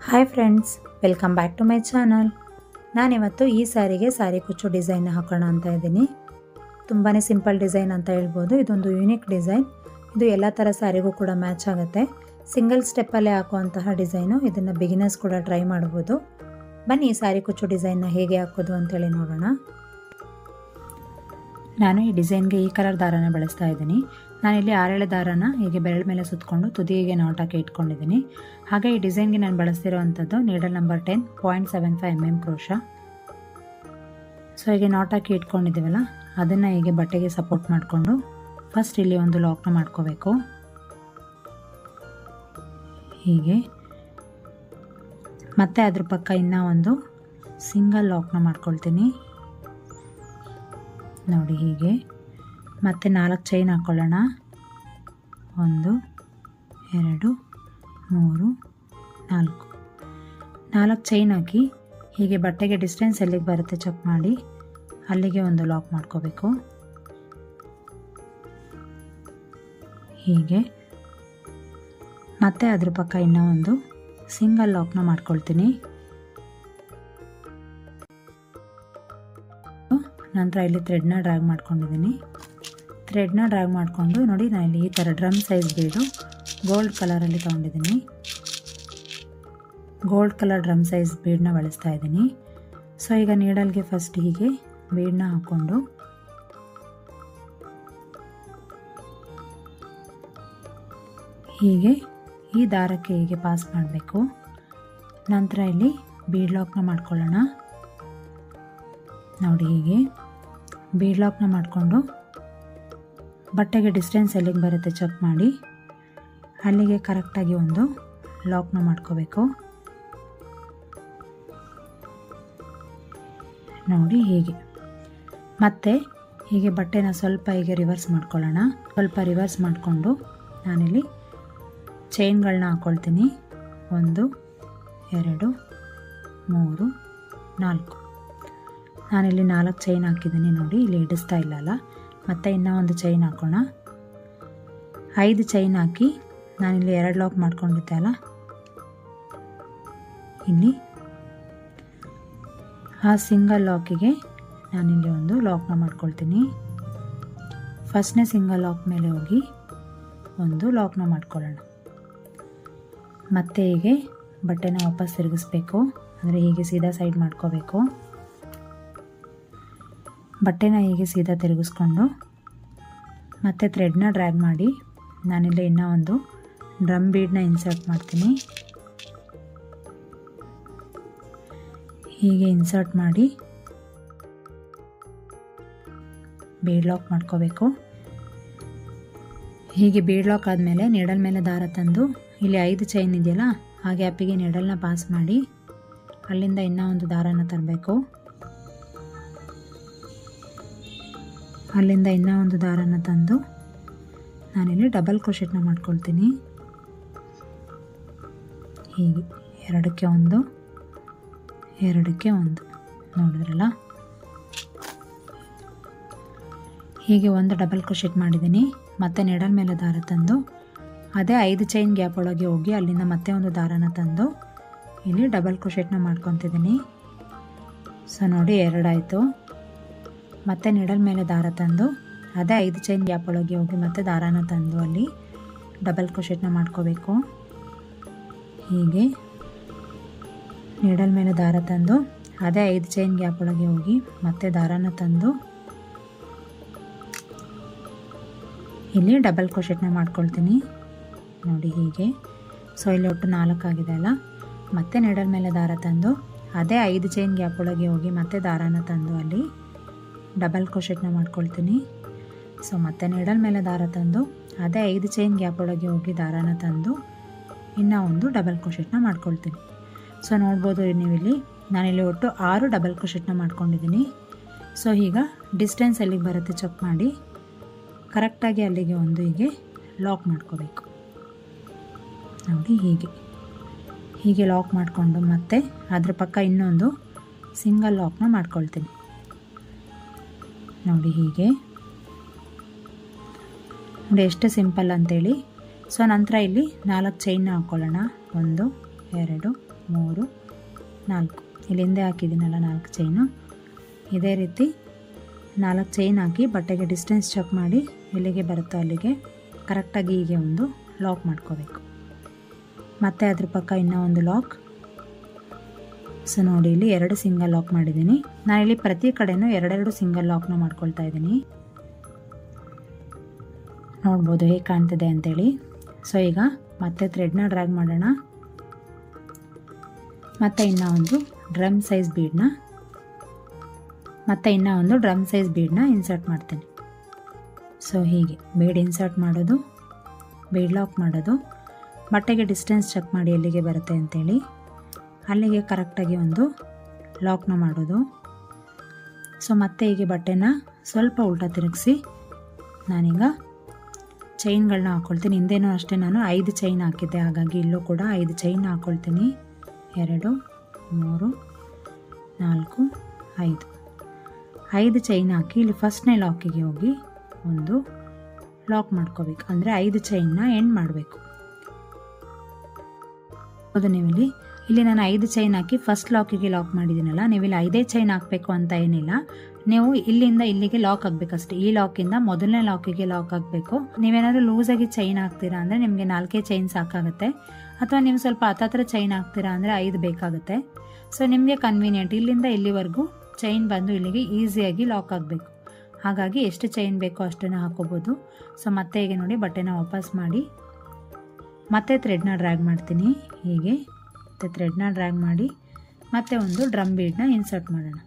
Hi friends, welcome back to my channel. ನಾನಿವತ್ತು ಈ ಸ್ಯಾರಿಗೆ ಸ್ಯಾರಿ ಕುಚ್ಚು ಡಿಸೈನ್ ಹಾಕೋಣ ಅಂತ ಇದ್ದೀನಿ. ತುಂಬಾ ಸಿಂಪಲ್ ಡಿಸೈನ್ ಅಂತ ಹೇಳ್ಬೋದು. ಇದೊಂದು ಯೂನಿಕ್ ಡಿಸೈನ್. ಇದು ಎಲ್ಲ ಥರ ಸ್ಯಾರಿಗೂ ಕೂಡ ಮ್ಯಾಚ್ ಆಗುತ್ತೆ. ಸಿಂಗಲ್ ಸ್ಟೆಪ್ಪಲ್ಲೇ ಹಾಕುವಂತಹ ಡಿಸೈನು. ಇದನ್ನು ಬಿಗಿನರ್ಸ್ ಕೂಡ ಟ್ರೈ ಮಾಡ್ಬೋದು. ಬನ್ನಿ ಈ ಸ್ಯಾರಿ ಕುಚ್ಚು ಡಿಸೈನ್ನ ಹೇಗೆ ಹಾಕೋದು ಅಂತೇಳಿ ನೋಡೋಣ. ನಾನು ಈ ಡಿಸೈನ್ಗೆ ಈ ಕಲರ್ ದಾರನ ಬಳಸ್ತಾ ಇದ್ದೀನಿ. ನಾನಿಲ್ಲಿ 6 ದಾರನ ಹೀಗೆ ಬೆರಳ ಮೇಲೆ ಸುತ್ತಕೊಂಡು ತುದಿಗೆ ನಾಟ್ ಹಾಕಿ ಇಟ್ಕೊಂಡಿದ್ದೀನಿ. ಹಾಗೆ ಈ ಡಿಸೈನ್ಗೆ ನಾನು ಬಳಸ್ತಿರೋವಂಥದ್ದು needle number 10 0.75 mm crochet. So ಹೀಗೆ ನಾಟ್ ಹಾಕಿ ಇಟ್ಕೊಂಡಿದ್ದೀವಲ್ಲ, ಅದನ್ನು ಹೀಗೆ ಬಟ್ಟೆಗೆ ಸಪೋರ್ಟ್ ಮಾಡಿಕೊಂಡು ಫಸ್ಟ್ ಇಲ್ಲಿ ಒಂದು ಲಾಕ್ನ ಮಾಡ್ಕೋಬೇಕು. ಹೀಗೆ ಮತ್ತೆ ಅದ್ರ ಪಕ್ಕ ಇನ್ನೂ ಒಂದು ಸಿಂಗಲ್ ಲಾಕ್ನ ಮಾಡ್ಕೊಳ್ತೀನಿ. ನೋಡಿ ಹೀಗೆ ಮತ್ತೆ 4 ಚೈನ್ ಹಾಕ್ಕೊಳ್ಳೋಣ. 1 2 3 4 ಚೈನ್ ಹಾಕಿ ಹೀಗೆ ಬಟ್ಟೆಗೆ ಡಿಸ್ಟೆನ್ಸ್ ಎಲ್ಲಿಗೆ ಬರುತ್ತೆ ಚೆಕ್ ಮಾಡಿ ಅಲ್ಲಿಗೆ ಒಂದು ಲಾಕ್ ಮಾಡ್ಕೋಬೇಕು. ಹೀಗೆ ಮತ್ತೆ ಅದ್ರ ಪಕ್ಕ ಇನ್ನೂ ಒಂದು ಸಿಂಗಲ್ ಲಾಕ್ನ ಮಾಡ್ಕೊಳ್ತೀನಿ. ನಂತರ ಇಲ್ಲಿ ಥ್ರೆಡ್ನ ಡ್ರ್ಯಾಗ್ ಮಾಡ್ಕೊಂಡಿದ್ದೀನಿ. ಥ್ರೆಡ್ನ ಡ್ರ್ಯಾಗ್ ಮಾಡಿಕೊಂಡು ನೋಡಿ, ನಾನು ಇಲ್ಲಿ ಈ ಥರ ಡ್ರಮ್ ಸೈಜ್ ಬೀಡು ಗೋಲ್ಡ್ ಕಲರಲ್ಲಿ ತೊಗೊಂಡಿದ್ದೀನಿ. ಗೋಲ್ಡ್ ಕಲರ್ ಡ್ರಮ್ ಸೈಜ್ ಬೀಡನ್ನ ಬಳಸ್ತಾ ಇದ್ದೀನಿ. ಸೊ ಈಗ ನೀಡಲ್ಗೆ ಫಸ್ಟ್ ಹೀಗೆ ಬೀಡನ್ನ ಹಾಕ್ಕೊಂಡು ಹೀಗೆ ಈ ದಾರಕ್ಕೆ ಹೀಗೆ ಪಾಸ್ ಮಾಡಬೇಕು. ನಂತರ ಇಲ್ಲಿ ಬೀಡ್ ಲಾಕ್ನ ಮಾಡ್ಕೊಳ್ಳೋಣ. ನೋಡಿ ಹೀಗೆ ಬೀಡ್ ಲಾಕ್ನ ಮಾಡಿಕೊಂಡು ಬಟ್ಟೆಗೆ ಡಿಸ್ಟೆನ್ಸ್ ಎಲ್ಲಿಗೆ ಬರುತ್ತೆ ಚೆಕ್ ಮಾಡಿ ಅಲ್ಲಿಗೆ ಕರೆಕ್ಟಾಗಿ ಒಂದು ಲಾಕ್ನ ಮಾಡ್ಕೋಬೇಕು. ನೋಡಿ ಹೀಗೆ ಮತ್ತೆ ಹೀಗೆ ಬಟ್ಟೆನ ಸ್ವಲ್ಪ ಹೀಗೆ ರಿವರ್ಸ್ ಮಾಡ್ಕೊಳ್ಳೋಣ. ಸ್ವಲ್ಪ ರಿವರ್ಸ್ ಮಾಡಿಕೊಂಡು ನಾನಿಲ್ಲಿ ಚೈನ್ಗಳನ್ನ ಹಾಕ್ಕೊಳ್ತೀನಿ. 1 2 3 4 ನಾನಿಲ್ಲಿ 4 ಚೈನ್ ಹಾಕಿದ್ದೀನಿ. ನೋಡಿ ಇಲ್ಲಿ ಹಿಡಿಸ್ತಾ ಇಲ್ಲಲ್ಲ, ಮತ್ತೆ ಇನ್ನೂ ಒಂದು ಚೈನ್ ಹಾಕೋಣ. 5 ಚೈನ್ ಹಾಕಿ ನಾನಿಲ್ಲಿ 2 ಲಾಕ್ ಮಾಡ್ಕೊಂಡಿದ್ದೆ ಅಲ್ಲ, ಇಲ್ಲಿ ಆ ಸಿಂಗಲ್ ಲಾಕಿಗೆ ನಾನಿಲ್ಲಿ ಒಂದು ಲಾಕ್ನ ಮಾಡ್ಕೊಳ್ತೀನಿ. ಫಸ್ಟ್ನೇ ಸಿಂಗಲ್ ಲಾಕ್ ಮೇಲೆ ಹೋಗಿ ಒಂದು ಲಾಕ್ನ ಮಾಡ್ಕೊಳ್ಳೋಣ. ಮತ್ತೆ ಹೀಗೆ ಬಟ್ಟೆನ ವಾಪಸ್ ತಿರುಗಿಸ್ಬೇಕು. ಅಂದರೆ ಹೀಗೆ ಸೀದಾ ಸೈಡ್ ಮಾಡ್ಕೋಬೇಕು. ಬಟ್ಟೆನ ಹೀಗೆ ಸೀದಾ ತಿರುಗಿಸ್ಕೊಂಡು ಮತ್ತೆ ಥ್ರೆಡ್ನ ಡ್ರ್ಯಾಗ್ ಮಾಡಿ ನಾನಿಲ್ಲಿ ಇನ್ನೂ ಒಂದು ಡ್ರಮ್ ಬೀಡನ್ನ ಇನ್ಸರ್ಟ್ ಮಾಡ್ತೀನಿ. ಹೀಗೆ ಇನ್ಸರ್ಟ್ ಮಾಡಿ ಬೀಡ್ ಲಾಕ್ ಮಾಡ್ಕೋಬೇಕು. ಹೀಗೆ ಬೀಡ್ ಲಾಕ್ ಆದಮೇಲೆ ನೀಡಲ್ ಮೇಲೆ ದಾರ ತಂದು ಇಲ್ಲಿ 5 ಚೈನ್ ಇದೆಯಲ್ಲ, ಆ ಗ್ಯಾಪಿಗೆ ನೀಡಲ್ನ ಪಾಸ್ ಮಾಡಿ ಅಲ್ಲಿಂದ ಇನ್ನೂ ಒಂದು ದಾರನ ತರಬೇಕು. ಅಲ್ಲಿಂದ ಇನ್ನೂ ಒಂದು ದಾರನ ತಂದು ನಾನಿಲ್ಲಿ ಡಬಲ್ ಕ್ರೋಶೆಟ್ನ ಮಾಡ್ಕೊಳ್ತೀನಿ. ಹೀಗೆ 2ಕ್ಕೆ 1 2ಕ್ಕೆ 1 ನೋಡಿದ್ರಲ್ಲ, ಹೀಗೆ ಒಂದು ಡಬಲ್ ಕ್ರೋಶೆಟ್ ಮಾಡಿದ್ದೀನಿ. ಮತ್ತೆ ನೀಡಲ್ ಮೇಲೆ ದಾರ ತಂದು ಅದೇ 5 ಚೈನ್ ಗ್ಯಾಪ್ ಒಳಗೆ ಹೋಗಿ ಅಲ್ಲಿಂದ ಮತ್ತೆ ಒಂದು ದಾರನ ತಂದು ಇಲ್ಲಿ ಡಬಲ್ ಕ್ರೋಶೆಟ್ನ ಮಾಡ್ಕೊತಿದ್ದೀನಿ. ಸೊ ನೋಡಿ 2 ಆಯಿತು. ಮತ್ತೆ ನೀಡಲ್ ಮೇಲೆ ದಾರ ತಂದು ಅದೇ 5 ಚೈನ್ ಗ್ಯಾಪ್ ಒಳಗೆ ಹೋಗಿ ಮತ್ತೆ ದಾರಾನ ತಂದು ಅಲ್ಲಿ ಡಬಲ್ ಕ್ರೋಶೆಟ್ನ ಮಾಡ್ಕೋಬೇಕು. ಹೀಗೆ ನೀಡಲ್ ಮೇಲೆ ದಾರ ತಂದು ಅದೇ 5 ಚೈನ್ ಗ್ಯಾಪ್ ಒಳಗೆ ಹೋಗಿ ಮತ್ತೆ ದಾರಾನ ತಂದು ಇಲ್ಲಿ ಡಬಲ್ ಕ್ರೋಶೆಟ್ನ ಮಾಡ್ಕೊಳ್ತೀನಿ. ನೋಡಿ ಹೀಗೆ. ಸೊ ಇಲ್ಲಿ ಒಟ್ಟು 4 ಆಗಿದೆ ಅಲ್ಲ, ಮತ್ತೆ ನೀಡಲ್ ಮೇಲೆ ದಾರ ತಂದು ಅದೇ 5 ಚೈನ್ ಗ್ಯಾಪ್ ಒಳಗೆ ಹೋಗಿ ಮತ್ತೆ ದಾರಾನ ತಂದು ಅಲ್ಲಿ ಡಬಲ್ ಕ್ರೋಶೆಟ್ನ ಮಾಡ್ಕೊಳ್ತೀನಿ. ಸೊ ಮತ್ತೆ ನೀಡಲ್ ಮೇಲೆ ದಾರ ತಂದು ಅದೇ 5 ಚೈನ್ ಗ್ಯಾಪ್ ಒಳಗೆ ಹೋಗಿ ದಾರಾನ ತಂದು ಇನ್ನೂ ಒಂದು ಡಬಲ್ ಕ್ರೋಶೆಟ್ನ ಮಾಡ್ಕೊಳ್ತೀನಿ. ಸೊ ನೋಡ್ಬೋದು ನೀವಿಲ್ಲಿ ನಾನಿಲ್ಲಿ ಒಟ್ಟು 6 ಡಬಲ್ ಕ್ರೋಶೆಟ್ನ ಮಾಡ್ಕೊಂಡಿದ್ದೀನಿ. ಸೊ ಈಗ ಡಿಸ್ಟೆನ್ಸ್ ಎಲ್ಲಿಗೆ ಬರುತ್ತೆ ಚೆಕ್ ಮಾಡಿ ಕರೆಕ್ಟಾಗಿ ಅಲ್ಲಿಗೆ ಒಂದು ಹೀಗೆ ಲಾಕ್ ಮಾಡ್ಕೋಬೇಕು. ನೋಡಿ ಹೀಗೆ ಲಾಕ್ ಮಾಡಿಕೊಂಡು ಮತ್ತೆ ಅದ್ರ ಪಕ್ಕ ಇನ್ನೊಂದು ಸಿಂಗಲ್ ಲಾಕ್ನ ಮಾಡ್ಕೊಳ್ತೀನಿ. ನೋಡಿ ಹೀಗೆ ನೋಡಿ ಎಷ್ಟು ಸಿಂಪಲ್ ಅಂತೇಳಿ. ಸೊ ನಂತರ ಇಲ್ಲಿ 4 ಚೈನ್ ಹಾಕ್ಕೊಳ್ಳೋಣ. 1 2 3 4. ಇಲ್ಲಿ ಹಿಂದೆ ಹಾಕಿದ್ದೀನಲ್ಲ 4 ಚೈನು. ಇದೇ ರೀತಿ 4 ಚೈನ್ ಹಾಕಿ ಬಟ್ಟೆಗೆ ಡಿಸ್ಟೆನ್ಸ್ ಚೆಕ್ ಮಾಡಿ ಎಲ್ಲಿಗೆ ಬರುತ್ತೋ ಅಲ್ಲಿಗೆ ಕರೆಕ್ಟಾಗಿ ಹೀಗೆ ಒಂದು ಲಾಕ್ ಮಾಡ್ಕೋಬೇಕು. ಮತ್ತು ಅದ್ರ ಪಕ್ಕ ಇನ್ನೂ ಒಂದು ಲಾಕ್. ಸೊ ನೋಡಿ ಇಲ್ಲಿ 2 ಸಿಂಗಲ್ ಲಾಕ್ ಮಾಡಿದ್ದೀನಿ. ನಾನಿಲ್ಲಿ ಪ್ರತಿ ಕಡೆನೂ 2 ಸಿಂಗಲ್ ಲಾಕ್ನ ಮಾಡ್ಕೊಳ್ತಾ ಇದ್ದೀನಿ. ನೋಡ್ಬೋದು ಹೇಗೆ ಕಾಣ್ತಿದೆ ಅಂತೇಳಿ. ಸೊ ಈಗ ಮತ್ತೆ ಥ್ರೆಡ್ನ ಡ್ರ್ಯಾಗ್ ಮಾಡೋಣ. ಮತ್ತು ಇನ್ನೂ ಒಂದು ಡ್ರಮ್ ಸೈಜ್ ಬೀಡನ್ನ ಇನ್ಸರ್ಟ್ ಮಾಡ್ತೀನಿ. ಸೊ ಹೀಗೆ ಬೀಡ್ ಇನ್ಸರ್ಟ್ ಮಾಡೋದು, ಬೀಡ್ ಲಾಕ್ ಮಾಡೋದು, ಬಟ್ಟೆಗೆ ಡಿಸ್ಟೆನ್ಸ್ ಚೆಕ್ ಮಾಡಿ ಎಲ್ಲಿಗೆ ಬರುತ್ತೆ ಅಂತೇಳಿ ಅಲ್ಲಿಗೆ ಕರೆಕ್ಟಾಗಿ ಒಂದು ಲಾಕ್ನ ಮಾಡೋದು. ಸೊ ಮತ್ತೆ ಹೀಗೆ ಬಟ್ಟೆನ ಸ್ವಲ್ಪ ಉಲ್ಟಾ ತಿರುಗಿಸಿ ನಾನೀಗ ಚೈನ್ಗಳನ್ನ ಹಾಕ್ಕೊಳ್ತೀನಿ. ಹಿಂದೇನೂ ಅಷ್ಟೇ ನಾನು 5 ಚೈನ್ ಹಾಕಿದ್ದೆ, ಹಾಗಾಗಿ ಇಲ್ಲೂ ಕೂಡ 5 ಚೈನ್ ಹಾಕ್ಕೊಳ್ತೀನಿ. 2 3 4 5 ಚೈನ್ ಹಾಕಿ ಇಲ್ಲಿ ಫಸ್ಟ್ನೇ ಲಾಕಿಗೆ ಹೋಗಿ ಒಂದು ಲಾಕ್ ಮಾಡ್ಕೋಬೇಕು. ಅಂದರೆ 5 ಚೈನ್ನ ಎಂಡ್ ಮಾಡಬೇಕು. ಹೌದು, ಇಲ್ಲಿ ನಾನು 5 ಚೈನ್ ಹಾಕಿ ಫಸ್ಟ್ ಲಾಕಿಗೆ ಲಾಕ್ ಮಾಡಿದ್ದೀನಲ್ಲ, ನೀವು ಇಲ್ಲಿ 5 ಚೈನ್ ಹಾಕಬೇಕು ಅಂತ ಏನಿಲ್ಲ. ನೀವು ಇಲ್ಲಿಂದ ಇಲ್ಲಿಗೆ ಲಾಕ್ ಆಗಬೇಕಷ್ಟೇ. ಈ ಲಾಕಿಂದ ಮೊದಲನೇ ಲಾಕಿಗೆ ಲಾಕ್ ಆಗಬೇಕು. ನೀವೇನಾದರೂ ಲೂಸಾಗಿ ಚೈನ್ ಹಾಕ್ತೀರಾ ಅಂದರೆ ನಿಮಗೆ 4 ಚೈನ್ ಸಾಕಾಗುತ್ತೆ. ಅಥವಾ ನೀವು ಸ್ವಲ್ಪ ಹತ್ತತ್ರ ಚೈನ್ ಹಾಕ್ತೀರಾ ಅಂದರೆ 5 ಬೇಕಾಗುತ್ತೆ. ಸೊ ನಿಮಗೆ ಕನ್ವೀನಿಯೆಂಟ್, ಇಲ್ಲಿಂದ ಇಲ್ಲಿವರೆಗೂ ಚೈನ್ ಬಂದು ಇಲ್ಲಿಗೆ ಈಸಿಯಾಗಿ ಲಾಕ್ ಆಗಬೇಕು. ಹಾಗಾಗಿ ಎಷ್ಟು ಚೈನ್ ಬೇಕೋ ಅಷ್ಟನ್ನು ಹಾಕೋಬೋದು. ಸೊ ಮತ್ತೆ ಹೀಗೆ ನೋಡಿ ಬಟ್ಟೆನ ವಾಪಸ್ ಮಾಡಿ ಮತ್ತೆ ಥ್ರೆಡ್ನ ಡ್ರ್ಯಾಗ್ ಮಾಡ್ತೀನಿ. ಹೀಗೆ ಮತ್ತೆ ಥ್ರೆಡ್ನ ಡ್ರ್ಯಾಗ್ ಮಾಡಿ ಮತ್ತೆ ಒಂದು ಡ್ರಮ್ ಬೀಡನ್ನ ಇನ್ಸರ್ಟ್ ಮಾಡೋಣ.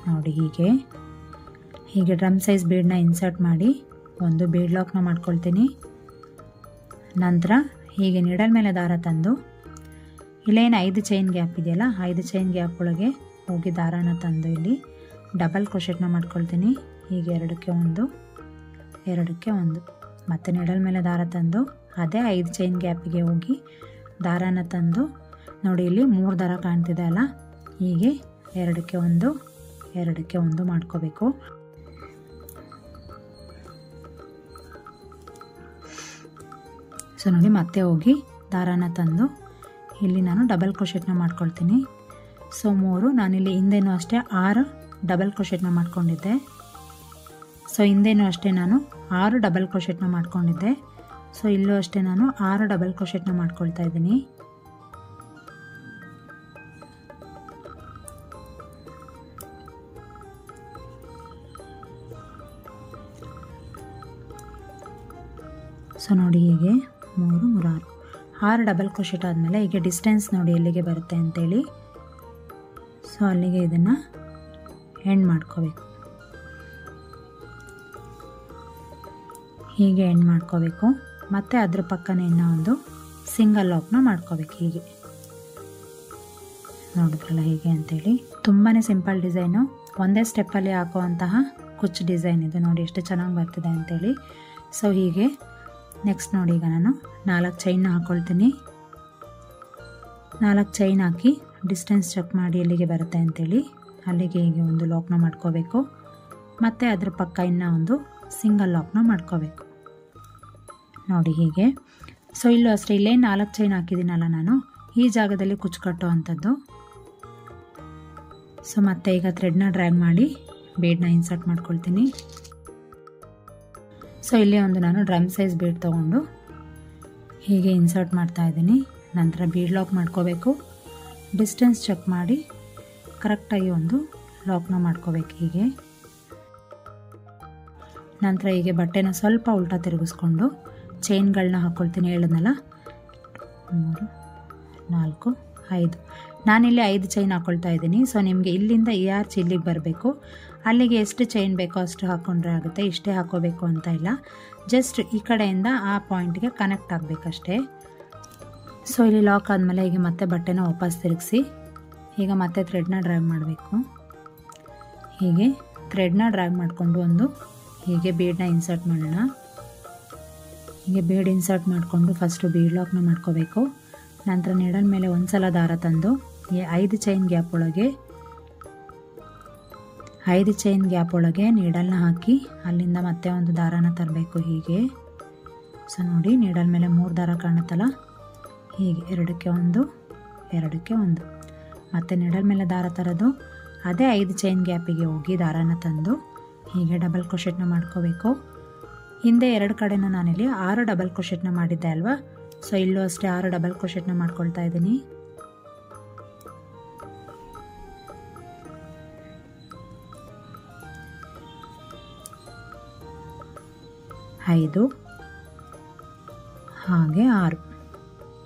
ನೋಡಿ ಹೀಗೆ ಡ್ರಮ್ ಸೈಜ್ ಬೀಡನ್ನ ಇನ್ಸರ್ಟ್ ಮಾಡಿ ಒಂದು ಬೀಡ್ ಲಾಕ್ನ ಮಾಡ್ಕೊಳ್ತೀನಿ. ನಂತರ ಹೀಗೆ ನೀಡಲ್ ಮೇಲೆ ದಾರ ತಂದು ಇಲ್ಲೇನು 5 ಚೈನ್ ಗ್ಯಾಪ್ ಇದೆಯಲ್ಲ, 5 ಚೈನ್ ಗ್ಯಾಪ್ ಒಳಗೆ ಹೋಗಿ ದಾರಾನ ತಂದು ಇಲ್ಲಿ ಡಬಲ್ ಕ್ರೋಶೆಟ್ನ ಮಾಡ್ಕೊಳ್ತೀನಿ. ಹೀಗೆ 2ಕ್ಕೆ 1 2ಕ್ಕೆ 1. ಮತ್ತು ನೀಡಲ್ ಮೇಲೆ ದಾರ ತಂದು ಅದೇ 5 ಚೈನ್ ಗ್ಯಾಪಿಗೆ ಹೋಗಿ ದಾರಾನ ತಂದು ನೋಡಿ ಇಲ್ಲಿ 3 ದಾರ ಕಾಣ್ತಿದೆ ಅಲ್ಲ, ಹೀಗೆ 2ಕ್ಕೆ 1 2ಕ್ಕೆ 1 ಮಾಡ್ಕೋಬೇಕು. ಸೊ ನೋಡಿ ಮತ್ತೆ ಹೋಗಿ ದಾರಾನ ತಂದು ಇಲ್ಲಿ ನಾನು ಡಬಲ್ ಕ್ರೋಶೆಟ್ನ ಮಾಡ್ಕೊಳ್ತೀನಿ. ಸೊ 3 ನಾನಿಲ್ಲಿ ಹಿಂದೆನೂ ಅಷ್ಟೇ 6 ಡಬಲ್ ಕ್ರೋಶೆಟ್ನ ಮಾಡ್ಕೊಂಡಿದ್ದೆ. ಸೊ ಹಿಂದೆನೂ ಅಷ್ಟೇ ನಾನು 6 ಡಬಲ್ ಕ್ರೋಶೆಟ್ನ ಮಾಡ್ಕೊಂಡಿದ್ದೆ. ಸೊ ಇಲ್ಲೂ ಅಷ್ಟೇ ನಾನು 6 ಡಬಲ್ ಕ್ರೋಶೆಟ್ನ ಮಾಡ್ಕೊಳ್ತಾ ಇದ್ದೀನಿ. ಸೊ ನೋಡಿ ಹೀಗೆ 3 3 6 ಡಬಲ್ ಕ್ರೋಶೆಟ್ ಆದಮೇಲೆ ಹೀಗೆ ಡಿಸ್ಟೆನ್ಸ್ ನೋಡಿ ಎಲ್ಲಿಗೆ ಬರುತ್ತೆ ಅಂತೇಳಿ. ಸೊ ಅಲ್ಲಿಗೆ ಇದನ್ನು ಎಂಡ್ ಮಾಡ್ಕೋಬೇಕು. ಹೀಗೆ ಎಂಡ್ ಮಾಡ್ಕೋಬೇಕು. ಮತ್ತು ಅದ್ರ ಪಕ್ಕನೇ ಇನ್ನೂ ಒಂದು ಸಿಂಗಲ್ ಲಾಕ್ನ ಮಾಡ್ಕೋಬೇಕು. ಹೀಗೆ ನೋಡಿದ್ರಲ್ಲ ಹೇಗೆ ಅಂತೇಳಿ. ತುಂಬಾ ಸಿಂಪಲ್ ಡಿಸೈನು, ಒಂದೇ ಸ್ಟೆಪ್ಪಲ್ಲಿ ಹಾಕುವಂತಹ ಕುಚ್ಚು ಡಿಸೈನ್ ಇದು. ನೋಡಿ ಎಷ್ಟು ಚೆನ್ನಾಗಿ ಬರ್ತಿದೆ ಅಂತೇಳಿ. ಸೊ ಹೀಗೆ ನೆಕ್ಸ್ಟ್ ನೋಡಿ ಈಗ ನಾನು 4 ಚೈನ್ನ ಹಾಕ್ಕೊಳ್ತೀನಿ. 4 ಚೈನ್ ಹಾಕಿ ಡಿಸ್ಟೆನ್ಸ್ ಚೆಕ್ ಮಾಡಿ ಎಲ್ಲಿಗೆ ಬರುತ್ತೆ ಅಂತೇಳಿ ಅಲ್ಲಿಗೆ ಹೀಗೆ ಒಂದು ಲಾಕ್ನ ಮಾಡ್ಕೋಬೇಕು. ಮತ್ತು ಅದ್ರ ಪಕ್ಕ ಇನ್ನೂ ಒಂದು ಸಿಂಗಲ್ ಲಾಕ್ನ ಮಾಡ್ಕೋಬೇಕು. ನೋಡಿ ಹೀಗೆ. ಸೊ ಇಲ್ಲೂ ಅಷ್ಟೇ, ಇಲ್ಲೇ 4 ಚೈನ್ ಹಾಕಿದ್ದೀನಲ್ಲ ನಾನು, ಈ ಜಾಗದಲ್ಲಿ ಕುಚ್ಚು ಕಟ್ಟೋ ಅಂಥದ್ದು. ಸೊ ಮತ್ತೆ ಈಗ ಥ್ರೆಡ್ನ ಡ್ರ್ಯಾಗ್ ಮಾಡಿ ಬೀಡನ್ನ ಇನ್ಸರ್ಟ್ ಮಾಡ್ಕೊಳ್ತೀನಿ. ಸೊ ಇಲ್ಲಿ ಒಂದು ನಾನು ಡ್ರಮ್ ಸೈಜ್ ಬೀಡ್ ತೊಗೊಂಡು ಹೀಗೆ ಇನ್ಸರ್ಟ್ ಮಾಡ್ತಾಯಿದ್ದೀನಿ. ನಂತರ ಬೀಡ್ ಲಾಕ್ ಮಾಡ್ಕೋಬೇಕು. ಡಿಸ್ಟೆನ್ಸ್ ಚೆಕ್ ಮಾಡಿ ಕರೆಕ್ಟಾಗಿ ಒಂದು ಲಾಕ್ನ ಮಾಡ್ಕೋಬೇಕು. ಹೀಗೆ ನಂತರ ಹೀಗೆ ಬಟ್ಟೆನ ಸ್ವಲ್ಪ ಉಲ್ಟಾ ತಿರುಗಿಸ್ಕೊಂಡು ಚೈನ್ಗಳನ್ನ ಹಾಕ್ಕೊಳ್ತೀನಿ. ಹೇಳಿದ್ನಲ್ಲ 3 4 5. ನಾನಿಲ್ಲಿ 5 ಚೈನ್ ಹಾಕ್ಕೊಳ್ತಾ ಇದ್ದೀನಿ. ಸೊ ನಿಮಗೆ ಇಲ್ಲಿಂದ ಈ ಆರ್ಚ್ ಇಲ್ಲಿಗೆ ಬರಬೇಕು. ಅಲ್ಲಿಗೆ ಎಷ್ಟು ಚೈನ್ ಬೇಕೋ ಅಷ್ಟು ಹಾಕ್ಕೊಂಡ್ರೆ ಆಗುತ್ತೆ, ಇಷ್ಟೇ ಹಾಕ್ಕೋಬೇಕು ಅಂತ ಇಲ್ಲ. ಜಸ್ಟ್ ಈ ಕಡೆಯಿಂದ ಆ ಪಾಯಿಂಟ್ಗೆ ಕನೆಕ್ಟ್ ಆಗಬೇಕಷ್ಟೇ. ಸೊ ಇಲ್ಲಿ ಲಾಕ್ ಆದಮೇಲೆ ಹೀಗೆ ಮತ್ತೆ ಬಟ್ಟೆನ ವಾಪಸ್ ತಿರುಗಿಸಿ ಈಗ ಮತ್ತೆ ಥ್ರೆಡ್ನ ಡ್ರ್ಯಾಗ್ ಮಾಡಬೇಕು. ಹೀಗೆ ಥ್ರೆಡ್ನ ಡ್ರ್ಯಾಗ್ ಮಾಡಿಕೊಂಡು ಒಂದು ಹೀಗೆ ಬೀಡನ್ನ ಇನ್ಸರ್ಟ್ ಮಾಡೋಣ. ಹೀಗೆ ಬೀಡ್ ಇನ್ಸರ್ಟ್ ಮಾಡಿಕೊಂಡು ಫಸ್ಟು ಬೀಡ್ ಲಾಕ್ನ ಮಾಡ್ಕೋಬೇಕು. ನಂತರ ನೀಡಲ್ ಮೇಲೆ ಒಂದು ಸಲ ದಾರ ತಂದು ಈ 5 ಚೈನ್ ಗ್ಯಾಪ್ ಒಳಗೆ 5 ಚೈನ್ ಗ್ಯಾಪ್ ಒಳಗೆ ನೀಡಲ್ನ ಹಾಕಿ ಅಲ್ಲಿಂದ ಮತ್ತೆ ಒಂದು ದಾರಾನ ತರಬೇಕು ಹೀಗೆ. ಸೊ ನೋಡಿ ನೀಡಲ್ ಮೇಲೆ 3 ದಾರ ಕಾಣುತ್ತಲ್ಲ, ಹೀಗೆ 2ಕ್ಕೆ 1 2ಕ್ಕೆ 1 ಮತ್ತು ನೀಡಲ್ ಮೇಲೆ ದಾರ ತರೋದು ಅದೇ 5 ಚೈನ್ ಗ್ಯಾಪಿಗೆ ಹೋಗಿ ದಾರಾನ ತಂದು ಹೀಗೆ ಡಬಲ್ ಕ್ರೋಶೆಟ್ನ ಮಾಡ್ಕೋಬೇಕು. ಹಿಂದೆ 2 ಕಡೆನೂ ನಾನಿಲ್ಲಿ 6 ಡಬಲ್ ಕ್ರೋಶೆಟ್ನ ಮಾಡಿದ್ದೆ ಅಲ್ವಾ, ಸೊ ಇಲ್ಲೂ ಅಷ್ಟೇ 6 ಡಬಲ್ ಕ್ರೋಶೆಟ್ನ ಮಾಡ್ಕೊಳ್ತಾ ಇದ್ದೀನಿ. ಐದು ಹಾಗೆ 6.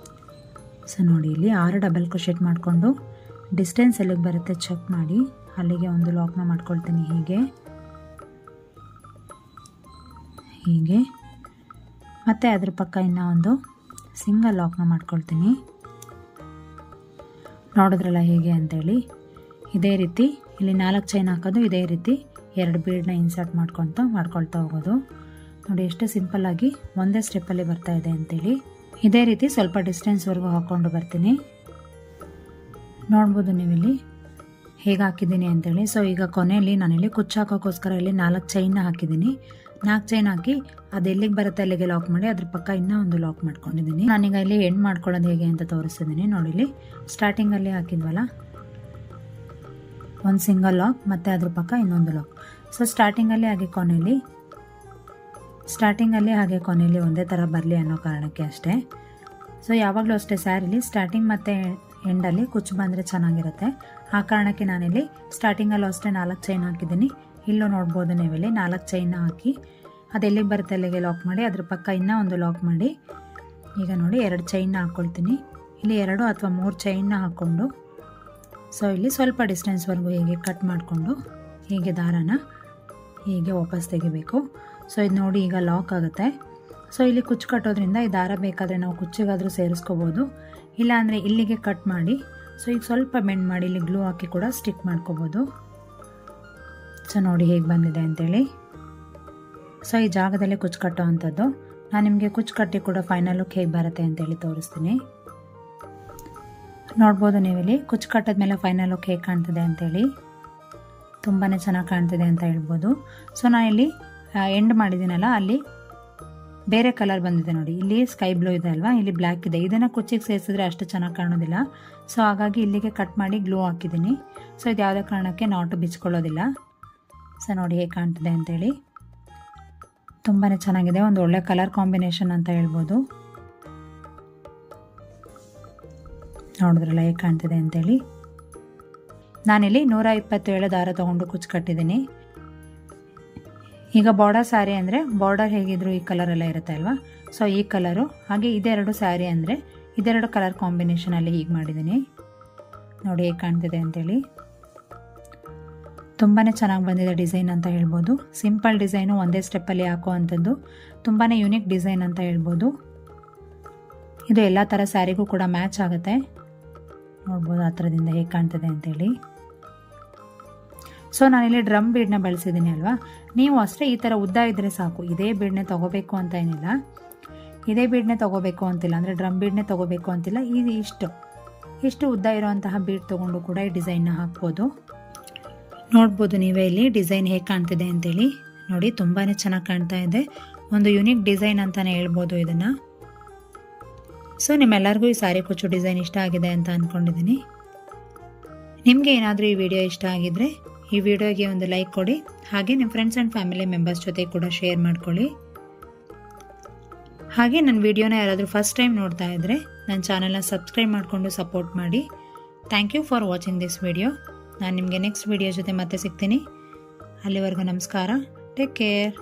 ಸೊ ನೋಡಿ ಇಲ್ಲಿ 6 ಡಬಲ್ ಕ್ರೋಶೆಟ್ ಮಾಡಿಕೊಂಡು ಡಿಸ್ಟೆನ್ಸ್ ಎಲ್ಲಿಗೆ ಬರುತ್ತೆ ಚೆಕ್ ಮಾಡಿ ಅಲ್ಲಿಗೆ ಒಂದು ಲಾಕ್ನ ಮಾಡ್ಕೊಳ್ತೀನಿ ಹೀಗೆ ಮತ್ತು ಅದ್ರ ಪಕ್ಕ ಇನ್ನೂ ಒಂದು ಸಿಂಗಲ್ ಲಾಕ್ನ ಮಾಡ್ಕೊಳ್ತೀನಿ. ನೋಡಿದ್ರಲ್ಲ ಹೇಗೆ ಅಂತೇಳಿ. ಇದೇ ರೀತಿ ಇಲ್ಲಿ 4 ಚೈನ್ ಹಾಕೋದು, ಇದೇ ರೀತಿ 2 ಬೀಡನ್ನ ಇನ್ಸರ್ಟ್ ಮಾಡ್ಕೊಳ್ತಾ ಹೋಗೋದು. ನೋಡಿ ಎಷ್ಟು ಸಿಂಪಲ್ಲಾಗಿ ಒಂದೇ ಸ್ಟೆಪ್ಪಲ್ಲಿ ಬರ್ತಾ ಇದೆ ಅಂತೇಳಿ. ಇದೇ ರೀತಿ ಸ್ವಲ್ಪ ಡಿಸ್ಟೆನ್ಸ್ವರೆಗೂ ಹಾಕ್ಕೊಂಡು ಬರ್ತೀನಿ. ನೋಡ್ಬೋದು ನೀವಿಲ್ಲಿ ಹೇಗೆ ಹಾಕಿದ್ದೀನಿ ಅಂತೇಳಿ. ಸೊ ಈಗ ಕೊನೆಯಲ್ಲಿ ನಾನಿಲ್ಲಿ ಕುಚ್ಚು ಹಾಕೋಕ್ಕೋಸ್ಕರ ಇಲ್ಲಿ 4 ಚೈನ್ನ ಹಾಕಿದ್ದೀನಿ. 4 ಚೈನ್ ಹಾಕಿ ಅದು ಎಲ್ಲಿಗೆ ಬರುತ್ತೆ ಅಲ್ಲಿಗೆ ಲಾಕ್ ಮಾಡಿ ಅದ್ರ ಪಕ್ಕ ಇನ್ನೂ ಒಂದು ಲಾಕ್ ಮಾಡ್ಕೊಂಡಿದ್ದೀನಿ. ನಾನೀಗ ಇಲ್ಲಿ ಎಂಡ್ ಮಾಡ್ಕೊಳ್ಳೋದು ಹೇಗೆ ಅಂತ ತೋರಿಸ್ತಿದ್ದೀನಿ. ನೋಡಿ ಇಲ್ಲಿ ಸ್ಟಾರ್ಟಿಂಗಲ್ಲಿ ಹಾಕಿದ್ವಲ್ಲ ಒಂದು ಸಿಂಗಲ್ ಲಾಕ್ ಮತ್ತು ಅದ್ರ ಪಕ್ಕ ಇನ್ನೊಂದು ಲಾಕ್. ಸೊ ಸ್ಟಾರ್ಟಿಂಗಲ್ಲಿ ಹಾಗೆ ಕೊನೆಯಲ್ಲಿ ಒಂದೇ ಥರ ಬರಲಿ ಅನ್ನೋ ಕಾರಣಕ್ಕೆ ಅಷ್ಟೇ. ಸೊ ಯಾವಾಗಲೂ ಅಷ್ಟೇ ಸ್ಯಾರಿಲಿ ಸ್ಟಾರ್ಟಿಂಗ್ ಮತ್ತು ಎಂಡಲ್ಲಿ ಕುಚ್ಚು ಬಂದರೆ ಚೆನ್ನಾಗಿರುತ್ತೆ. ಆ ಕಾರಣಕ್ಕೆ ನಾನಿಲ್ಲಿ ಸ್ಟಾರ್ಟಿಂಗಲ್ಲೂ ಅಷ್ಟೇ 4 ಚೈನ್ ಹಾಕಿದ್ದೀನಿ. ಇಲ್ಲೂ ನೋಡ್ಬೋದು ನೀವಿಲ್ಲಿ 4 ಚೈನ್ನ ಹಾಕಿ ಅದು ಎಲ್ಲಿಗೆ ಬರುತ್ತೆ ಅಲ್ಲಿಗೆ ಲಾಕ್ ಮಾಡಿ ಅದ್ರ ಪಕ್ಕ ಇನ್ನೂ ಒಂದು ಲಾಕ್ ಮಾಡಿ ಈಗ ನೋಡಿ 2 ಚೈನ್ನ ಹಾಕ್ಕೊಳ್ತೀನಿ. ಇಲ್ಲಿ 2 ಅಥವಾ 3 ಚೈನ್ನ ಹಾಕ್ಕೊಂಡು ಸೊ ಇಲ್ಲಿ ಸ್ವಲ್ಪ ಡಿಸ್ಟೆನ್ಸ್ವರೆಗೂ ಹೀಗೆ ಕಟ್ ಮಾಡಿಕೊಂಡು ಹೀಗೆ ದಾರಾನ ಹೀಗೆ ವಾಪಸ್ ತೆಗಿಬೇಕು. ಸೊ ಇದು ನೋಡಿ ಈಗ ಲಾಕ್ ಆಗುತ್ತೆ. ಸೊ ಇಲ್ಲಿ ಕುಚ್ಚು ಕಟ್ಟೋದ್ರಿಂದ ಈ ದಾರ ಬೇಕಾದರೆ ನಾವು ಕುಚ್ಚಿಗಾದರೂ ಸೇರಿಸ್ಕೋಬೋದು, ಇಲ್ಲಾಂದರೆ ಇಲ್ಲಿಗೆ ಕಟ್ ಮಾಡಿ ಸೊ ಈಗ ಸ್ವಲ್ಪ ಬೆಂಡ್ ಮಾಡಿ ಇಲ್ಲಿ ಗ್ಲೂ ಹಾಕಿ ಕೂಡ ಸ್ಟಿಕ್ ಮಾಡ್ಕೋಬೋದು. ಸೊ ನೋಡಿ ಹೇಗೆ ಬಂದಿದೆ ಅಂತೇಳಿ. ಸೊ ಈ ಜಾಗದಲ್ಲೇ ಕುಚ್ಚು ಕಟ್ಟೋ ಅಂಥದ್ದು. ನಾನು ನಿಮಗೆ ಕುಚ್ಚು ಕಟ್ಟಿ ಕೂಡ ಫೈನಲ್ ಲುಕ್ ಹೇಗೆ ಬರುತ್ತೆ ಅಂತೇಳಿ ತೋರಿಸ್ತೀನಿ. ನೋಡ್ಬೋದು ನೀವಿಲ್ಲಿ ಕುಚ್ಚು ಕಟ್ಟಿದ್ಮೇಲೆ ಫೈನಲ್ ಲುಕ್ ಹೇಗೆ ಕಾಣ್ತಿದೆ ಅಂತೇಳಿ. ತುಂಬಾ ಚೆನ್ನಾಗಿ ಕಾಣ್ತಿದೆ ಅಂತ ಹೇಳ್ಬೋದು. ಸೊ ನಾನು ಇಲ್ಲಿ ಎಂಡ್ ಮಾಡಿದ್ದೀನಲ್ಲ ಅಲ್ಲಿ ಬೇರೆ ಕಲರ್ ಬಂದಿದೆ ನೋಡಿ. ಇಲ್ಲಿ ಸ್ಕೈ ಬ್ಲೂ ಇದೆ ಅಲ್ವಾ, ಇಲ್ಲಿ ಬ್ಲ್ಯಾಕ್ ಇದೆ. ಇದನ್ನು ಕುಚ್ಚಿಗೆ ಸೇರಿಸಿದ್ರೆ ಅಷ್ಟು ಚೆನ್ನಾಗಿ ಕಾಣೋದಿಲ್ಲ. ಸೊ ಹಾಗಾಗಿ ಇಲ್ಲಿಗೆ ಕಟ್ ಮಾಡಿ ಗ್ಲೂ ಹಾಕಿದ್ದೀನಿ. ಸೊ ಇದು ಯಾವುದೇ ಕಾರಣಕ್ಕೆ ನಾಟು ಬಿಚ್ಕೊಳ್ಳೋದಿಲ್ಲ. ಸೊ ನೋಡಿ ಹೇಗೆ ಕಾಣ್ತಿದೆ ಅಂತೇಳಿ. ತುಂಬಾ ಚೆನ್ನಾಗಿದೆ, ಒಂದು ಒಳ್ಳೆ ಕಲರ್ ಕಾಂಬಿನೇಷನ್ ಅಂತ ಹೇಳ್ಬೋದು. ನೋಡಿದ್ರಲ್ಲ ಹೇಗೆ ಕಾಣ್ತಿದೆ ಅಂತೇಳಿ. ನಾನಿಲ್ಲಿ 127 ದಾರ ತೊಗೊಂಡು ಕುಚ್ಚು ಕಟ್ಟಿದ್ದೀನಿ. ಈಗ ಬಾರ್ಡರ್ ಸ್ಯಾರಿ ಅಂದರೆ ಬಾರ್ಡರ್ ಹೇಗಿದ್ರು ಈ ಕಲರೆಲ್ಲ ಇರುತ್ತೆ ಅಲ್ವಾ, ಸೊ ಈ ಕಲರು. ಹಾಗೆ ಇದೆರಡು ಸ್ಯಾರಿ ಅಂದರೆ ಇದೆರಡು ಕಲರ್ ಕಾಂಬಿನೇಷನಲ್ಲಿ ಹೀಗೆ ಮಾಡಿದ್ದೀನಿ. ನೋಡಿ ಹೇಗೆ ಕಾಣ್ತಿದೆ ಅಂತೇಳಿ. ತುಂಬಾ ಚೆನ್ನಾಗಿ ಬಂದಿದೆ ಡಿಸೈನ್ ಅಂತ ಹೇಳ್ಬೋದು. ಸಿಂಪಲ್ ಡಿಸೈನು, ಒಂದೇ ಸ್ಟೆಪ್ಪಲ್ಲಿ ಹಾಕೋ ಅಂಥದ್ದು, ತುಂಬಾ ಯೂನಿಕ್ ಡಿಸೈನ್ ಅಂತ ಹೇಳ್ಬೋದು. ಇದು ಎಲ್ಲ ಥರ ಸ್ಯಾರಿಗೂ ಕೂಡ ಮ್ಯಾಚ್ ಆಗುತ್ತೆ. ನೋಡ್ಬೋದು ಆ ಥರದಿಂದ ಹೇಗೆ ಕಾಣ್ತಿದೆ ಅಂತೇಳಿ. ಸೊ ನಾನಿಲ್ಲಿ ಡ್ರಮ್ ಬೀಡನ್ನ ಬಳಸಿದ್ದೀನಿ ಅಲ್ವಾ, ನೀವು ಅಷ್ಟೇ ಈ ಥರ ಉದ್ದ ಇದ್ದರೆ ಸಾಕು. ಇದೇ ಬೀಡನ್ನೇ ತೊಗೋಬೇಕು ಅಂತ ಏನಿಲ್ಲ, ಇದೇ ಬೀಡನ್ನೇ ತೊಗೋಬೇಕು ಅಂತಿಲ್ಲ, ಅಂದರೆ ಡ್ರಮ್ ಬೀಡನ್ನೇ ತೊಗೋಬೇಕು ಅಂತಿಲ್ಲ. ಇದು ಇಷ್ಟು ಉದ್ದ ಇರೋವಂತಹ ಬೀಡ್ ತೊಗೊಂಡು ಕೂಡ ಈ ಡಿಸೈನ್ನ ಹಾಕ್ಬೋದು. ನೋಡ್ಬೋದು ನೀವೇ ಇಲ್ಲಿ ಡಿಸೈನ್ ಹೇಗೆ ಕಾಣ್ತಿದೆ ಅಂತೇಳಿ. ನೋಡಿ ತುಂಬಾ ಚೆನ್ನಾಗಿ ಕಾಣ್ತಾ ಇದೆ. ಒಂದು ಯುನೀಕ್ ಡಿಸೈನ್ ಅಂತಲೇ ಹೇಳ್ಬೋದು ಇದನ್ನು. ಸೊ ನಿಮ್ಮೆಲ್ಲರಿಗೂ ಈ ಸ್ಯಾರಿ ಕುಚ್ಚು ಡಿಸೈನ್ ಇಷ್ಟ ಆಗಿದೆ ಅಂತ ಅಂದ್ಕೊಂಡಿದ್ದೀನಿ. ನಿಮಗೆ ಏನಾದರೂ ಈ ವಿಡಿಯೋ ಇಷ್ಟ ಆಗಿದ್ದರೆ ಈ ವಿಡಿಯೋಗೆ ಒಂದು ಲೈಕ್ ಕೊಡಿ. ಹಾಗೆ ನಿಮ್ಮ ಫ್ರೆಂಡ್ಸ್ ಆ್ಯಂಡ್ ಫ್ಯಾಮಿಲಿ ಮೆಂಬರ್ಸ್ ಜೊತೆ ಕೂಡ ಶೇರ್ ಮಾಡ್ಕೊಳ್ಳಿ. ಹಾಗೆ ನನ್ನ ವಿಡಿಯೋನ ಯಾರಾದರೂ ಫಸ್ಟ್ ಟೈಮ್ ನೋಡ್ತಾ ಇದ್ದರೆ ನನ್ನ ಚಾನಲ್ನ ಸಬ್ಸ್ಕ್ರೈಬ್ ಮಾಡಿಕೊಂಡು ಸಪೋರ್ಟ್ ಮಾಡಿ. Thank you for watching this video. ನಾನು ನಿಮಗೆ ನೆಕ್ಸ್ಟ್ ವಿಡಿಯೋ ಜೊತೆ ಮತ್ತೆ ಸಿಗ್ತೀನಿ. ಅಲ್ಲಿವರೆಗೂ ನಮಸ್ಕಾರ. Take care.